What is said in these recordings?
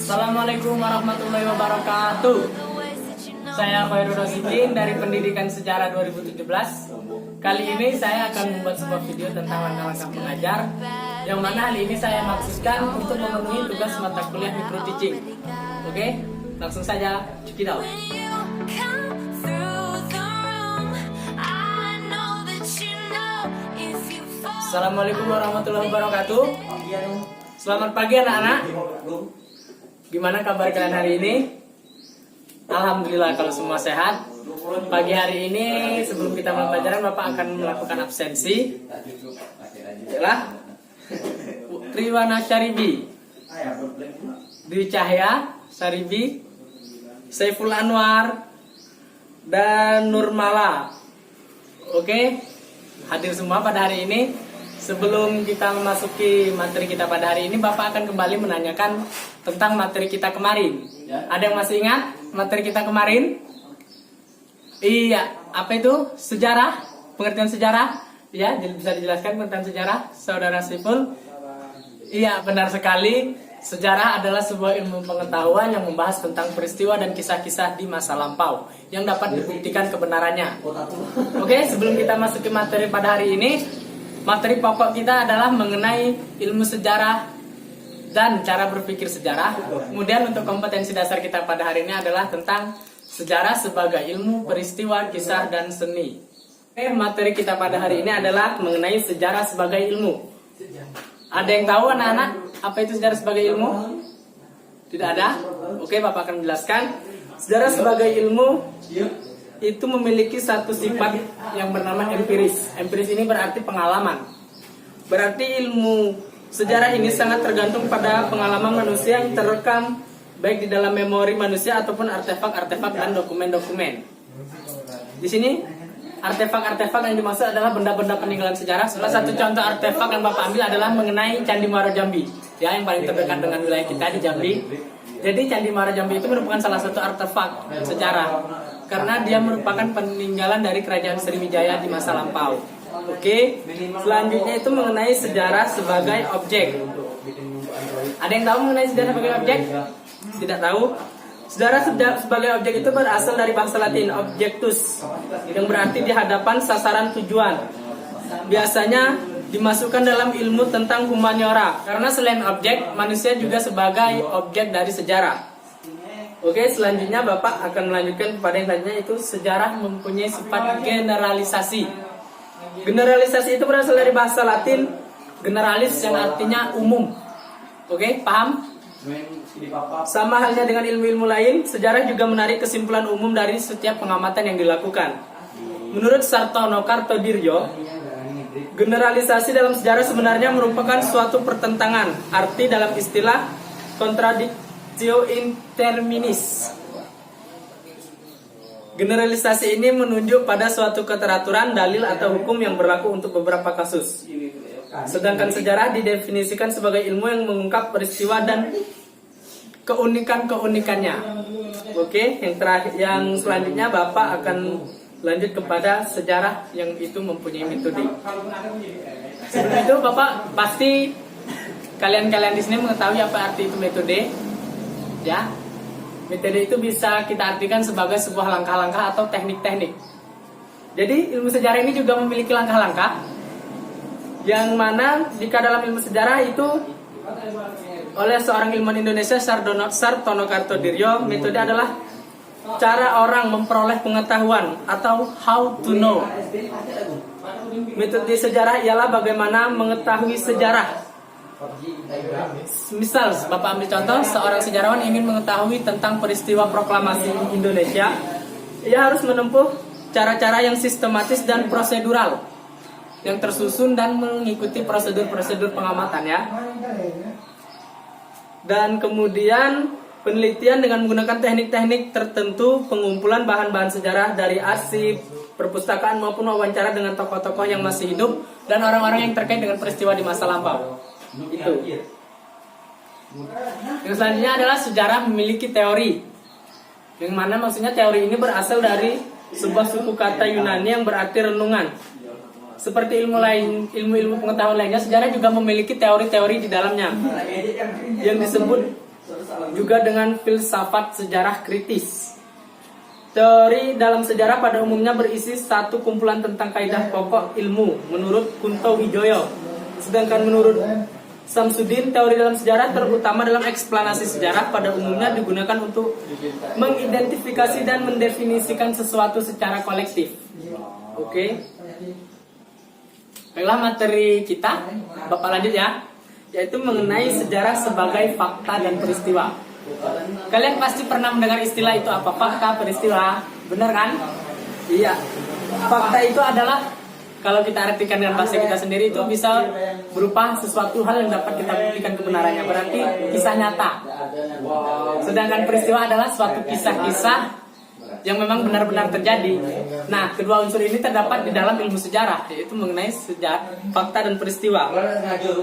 Assalamualaikum warahmatullahi wabarakatuh. Saya Khairul Rosidin dari Pendidikan Sejarah 2017. Kali ini saya akan membuat sebuah video tentang langkah-langkah mengajar, yang mana hal ini saya maksudkan untuk memenuhi tugas mata kuliah micro teaching. Oke, langsung saja check it out. Assalamualaikum warahmatullahi wabarakatuh. Selamat pagi anak-anak. Gimana kabar kalian hari ini? Alhamdulillah kalau semua sehat. Pagi hari ini sebelum kita mulai pelajaran, Bapak akan melakukan absensi. Yalah. Triwana Syaribi, Dwi Cahya Syaribi, Saiful Anwar, dan Nurmala. Oke, hadir semua pada hari ini. Sebelum kita memasuki materi kita pada hari ini, Bapak akan kembali menanyakan tentang materi kita kemarin. Ada yang masih ingat materi kita kemarin? Iya, apa itu? Sejarah, pengertian sejarah. Ya, bisa dijelaskan pengertian sejarah, Saudara Saiful? Iya, benar sekali. Sejarah adalah sebuah ilmu pengetahuan yang membahas tentang peristiwa dan kisah-kisah di masa lampau yang dapat dibuktikan kebenarannya. Oke, sebelum kita masuk ke materi pada hari ini, materi pokok kita adalah mengenai ilmu sejarah dan cara berpikir sejarah. Kemudian untuk kompetensi dasar kita pada hari ini adalah tentang sejarah sebagai ilmu, peristiwa, kisah, dan seni. Oke, materi kita pada hari ini adalah mengenai sejarah sebagai ilmu. Ada yang tahu anak-anak apa itu sejarah sebagai ilmu? Tidak ada? Oke, Bapak akan menjelaskan. Sejarah sebagai ilmu itu memiliki satu sifat yang bernama empiris. Empiris ini berarti pengalaman. Berarti ilmu sejarah ini sangat tergantung pada pengalaman manusia yang terekam baik di dalam memori manusia ataupun artefak-artefak dan dokumen-dokumen. Di sini artefak-artefak yang dimaksud adalah benda-benda peninggalan sejarah. Salah satu contoh artefak yang Bapak ambil adalah mengenai Candi Muaro Jambi, ya, yang paling terdekat dengan wilayah kita di Jambi. Jadi Candi Muaro Jambi itu merupakan salah satu artefak sejarah karena dia merupakan peninggalan dari Kerajaan Sriwijaya di masa lampau. Oke, selanjutnya itu mengenai sejarah sebagai objek. Ada yang tahu mengenai sejarah sebagai objek? Tidak tahu? Sejarah sebagai objek itu berasal dari bahasa Latin objectus, yang berarti di hadapan sasaran tujuan. Biasanya dimasukkan dalam ilmu tentang humaniora, karena selain objek, manusia juga sebagai objek dari sejarah. Oke, selanjutnya Bapak akan melanjutkan kepada yang selanjutnya, itu sejarah mempunyai sifat generalisasi. Generalisasi itu berasal dari bahasa Latin generalis yang artinya umum. Oke, paham? Sama halnya dengan ilmu-ilmu lain, sejarah juga menarik kesimpulan umum dari setiap pengamatan yang dilakukan. Menurut Sartono Kartodirjo, generalisasi dalam sejarah sebenarnya merupakan suatu pertentangan arti dalam istilah contradictio in terminis. Generalisasi ini menunjuk pada suatu keteraturan, dalil atau hukum yang berlaku untuk beberapa kasus. Sedangkan sejarah didefinisikan sebagai ilmu yang mengungkap peristiwa dan keunikan-keunikannya. Oke, yang selanjutnya Bapak akan lanjut kepada sejarah yang itu mempunyai metode. Sebelum itu Bapak pasti kalian di sini mengetahui apa arti itu metode, ya. Metode itu bisa kita artikan sebagai sebuah langkah-langkah atau teknik-teknik. Jadi ilmu sejarah ini juga memiliki langkah-langkah, yang mana jika dalam ilmu sejarah itu oleh seorang ilmuwan Indonesia Sartono Kartodirjo, metode adalah cara orang memperoleh pengetahuan atau how to know. Metode sejarah ialah bagaimana mengetahui sejarah. Misal, Bapak ambil contoh, seorang sejarawan ingin mengetahui tentang peristiwa proklamasi Indonesia. Ia harus menempuh cara-cara yang sistematis dan prosedural, yang tersusun dan mengikuti prosedur-prosedur pengamatan, ya. Dan kemudian penelitian dengan menggunakan teknik-teknik tertentu, pengumpulan bahan-bahan sejarah dari arsip, perpustakaan maupun wawancara dengan tokoh-tokoh yang masih hidup dan orang-orang yang terkait dengan peristiwa di masa lampau. Itu. Yang selanjutnya adalah sejarah memiliki teori, yang mana maksudnya teori ini berasal dari sebuah suku kata Yunani yang berarti renungan. Seperti ilmu pengetahuan lainnya, sejarah juga memiliki teori-teori di dalamnya yang disebut juga dengan filsafat sejarah kritis. Teori dalam sejarah pada umumnya berisi satu kumpulan tentang kaidah pokok ilmu menurut Kunto Wijoyo. Sedangkan menurut Samsudin, teori dalam sejarah terutama dalam eksplanasi sejarah pada umumnya digunakan untuk mengidentifikasi dan mendefinisikan sesuatu secara kolektif. Oke. Baiklah, materi kita, Bapak lanjut ya, yaitu mengenai sejarah sebagai fakta dan peristiwa. Kalian pasti pernah mendengar istilah itu apa? Fakta, peristiwa. Benar kan? Iya. Fakta itu adalah, kalau kita artikan dengan bahasa kita sendiri, itu bisa berupa sesuatu hal yang dapat kita buktikan kebenarannya. Berarti kisah nyata. Sedangkan peristiwa adalah suatu kisah-kisah yang memang benar-benar terjadi. Nah, kedua unsur ini terdapat di dalam ilmu sejarah, yaitu mengenai sejarah, fakta dan peristiwa.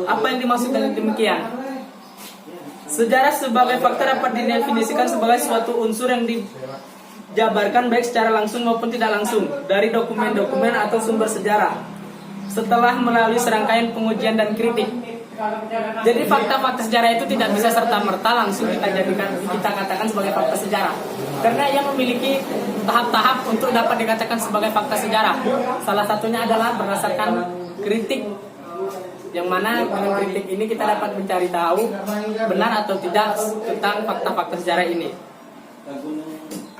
Apa yang dimaksud dengan demikian? Sejarah sebagai fakta dapat didefinisikan sebagai suatu unsur yang dijabarkan baik secara langsung maupun tidak langsung dari dokumen-dokumen atau sumber sejarah setelah melalui serangkaian pengujian dan kritik. Jadi fakta-fakta sejarah itu tidak bisa serta-merta langsung kita katakan sebagai fakta sejarah, karena ia memiliki tahap-tahap untuk dapat dikatakan sebagai fakta sejarah. Salah satunya adalah berdasarkan kritik, yang mana dengan kritik ini kita dapat mencari tahu benar atau tidak tentang fakta-fakta sejarah ini.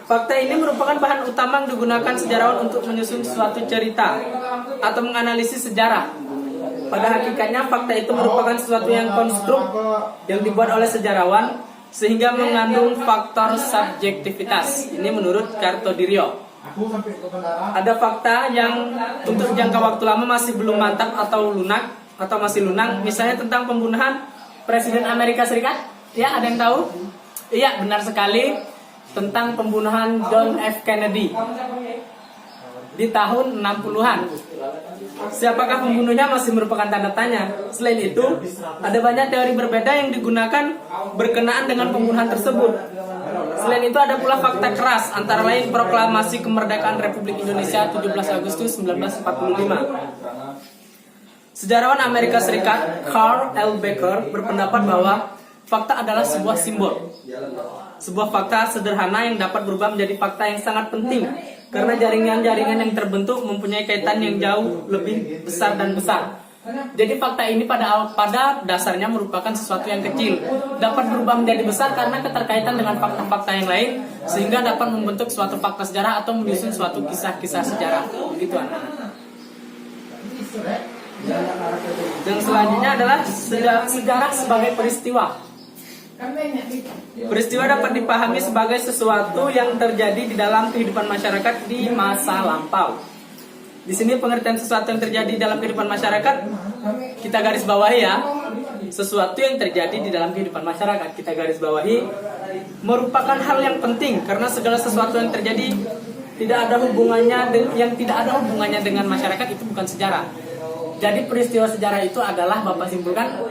Fakta ini merupakan bahan utama yang digunakan sejarawan untuk menyusun suatu cerita atau menganalisis sejarah. Pada hakikatnya fakta itu merupakan sesuatu yang konstruk yang dibuat oleh sejarawan sehingga mengandung faktor subjektivitas. Ini menurut Kartodirio. Ada fakta yang untuk jangka waktu lama masih belum mantap atau lunak atau masih lunang, misalnya tentang pembunuhan Presiden Amerika Serikat. Ya, ada yang tahu? Iya, benar sekali, tentang pembunuhan John F. Kennedy di tahun 60-an. Siapakah pembunuhnya masih merupakan tanda tanya. Selain itu, ada banyak teori berbeda yang digunakan berkenaan dengan pembunuhan tersebut. Selain itu, ada pula fakta keras, antara lain proklamasi kemerdekaan Republik Indonesia 17 Agustus 1945. Sejarawan Amerika Serikat Carl L. Baker berpendapat bahwa fakta adalah sebuah simbol. Sebuah fakta sederhana yang dapat berubah menjadi fakta yang sangat penting karena jaringan-jaringan yang terbentuk mempunyai kaitan yang jauh lebih besar dan besar. Jadi fakta ini pada dasarnya merupakan sesuatu yang kecil, dapat berubah menjadi besar karena keterkaitan dengan fakta-fakta yang lain, sehingga dapat membentuk suatu fakta sejarah atau menyusun suatu kisah-kisah sejarah. Begitu, anak-anak. Yang selanjutnya adalah sejarah sebagai peristiwa. Peristiwa dapat dipahami sebagai sesuatu yang terjadi di dalam kehidupan masyarakat di masa lampau. Di sini pengertian sesuatu yang terjadi dalam kehidupan masyarakat kita garis bawahi ya. Sesuatu yang terjadi di dalam kehidupan masyarakat kita garis bawahi merupakan hal yang penting karena segala sesuatu yang terjadi tidak ada hubungannya dengan masyarakat itu bukan sejarah. Jadi peristiwa sejarah itu adalah, Bapak simpulkan,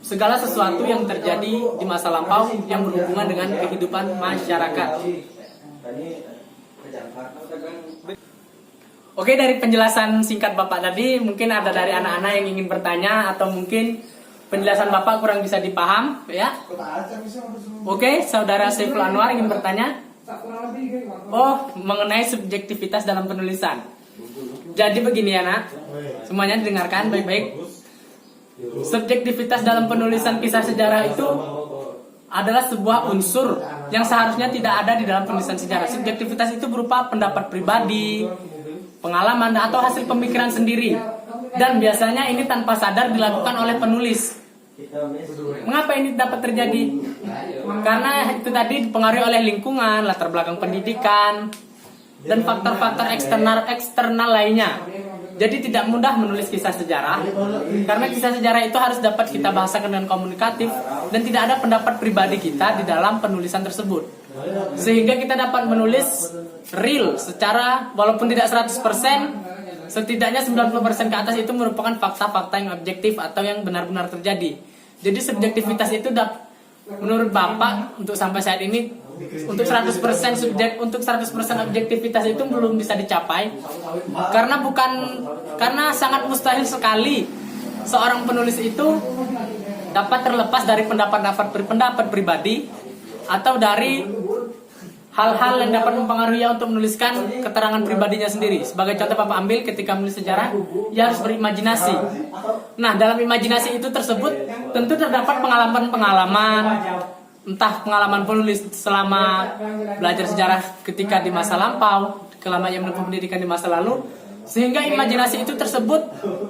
segala sesuatu yang terjadi di masa lampau yang berhubungan dengan kehidupan masyarakat. Oke, dari penjelasan singkat Bapak tadi, mungkin ada dari anak-anak yang ingin bertanya atau mungkin penjelasan Bapak kurang bisa dipaham, ya? Oke, Saudara Saiful Anwar ingin bertanya? Oh, mengenai subjektivitas dalam penulisan. Jadi begini ya, nak, semuanya didengarkan baik-baik. Subjektivitas dalam penulisan kisah sejarah itu adalah sebuah unsur yang seharusnya tidak ada di dalam penulisan sejarah. Subjektivitas itu berupa pendapat pribadi, pengalaman, atau hasil pemikiran sendiri. Dan biasanya ini tanpa sadar dilakukan oleh penulis. Mengapa ini dapat terjadi? Karena itu tadi dipengaruhi oleh lingkungan, latar belakang pendidikan, dan faktor-faktor eksternal lainnya. Jadi tidak mudah menulis kisah sejarah, karena kisah sejarah itu harus dapat kita bahasakan dengan komunikatif dan tidak ada pendapat pribadi kita di dalam penulisan tersebut. Sehingga kita dapat menulis real secara, walaupun tidak 100%, setidaknya 90% ke atas itu merupakan fakta-fakta yang objektif atau yang benar-benar terjadi. Jadi subjektivitas itu menurut Bapak untuk sampai saat ini untuk 100% objektivitas itu belum bisa dicapai karena sangat mustahil sekali seorang penulis itu dapat terlepas dari pendapat pribadi atau dari hal-hal yang dapat mempengaruhi ia untuk menuliskan keterangan pribadinya sendiri. Sebagai contoh Bapak ambil ketika menulis sejarah, ia harus berimajinasi. Nah, dalam imajinasi itu tersebut tentu terdapat pengalaman-pengalaman, entah pengalaman penulis selama belajar sejarah ketika di masa lampau, selama ia menempuh pendidikan di masa lalu, sehingga imajinasi itu tersebut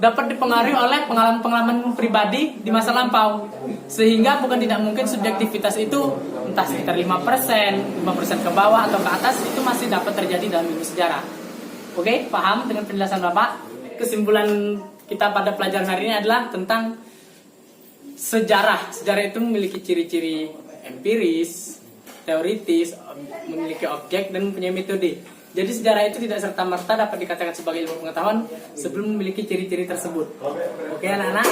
dapat dipengaruhi oleh pengalaman-pengalaman pribadi di masa lampau. Sehingga bukan tidak mungkin subjektivitas itu entah sekitar 5% ke bawah atau ke atas itu masih dapat terjadi dalam ilmu sejarah. Oke, paham dengan penjelasan Bapak? Kesimpulan kita pada pelajaran hari ini adalah tentang sejarah. Sejarah itu memiliki ciri-ciri empiris, teoritis, memiliki objek dan punya metode. Jadi sejarah itu tidak serta-merta dapat dikatakan sebagai ilmu pengetahuan sebelum memiliki ciri-ciri tersebut. Oke anak-anak,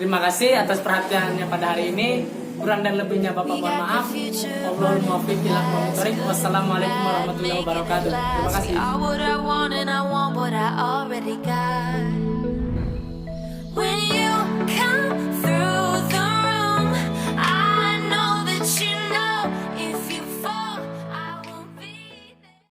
terima kasih atas perhatiannya pada hari ini. Kurang dan lebihnya Bapak mohon maaf. Wallahul muwaffiq ila aqwamit thoriq. Wassalamualaikum warahmatullahi wabarakatuh. Terima kasih.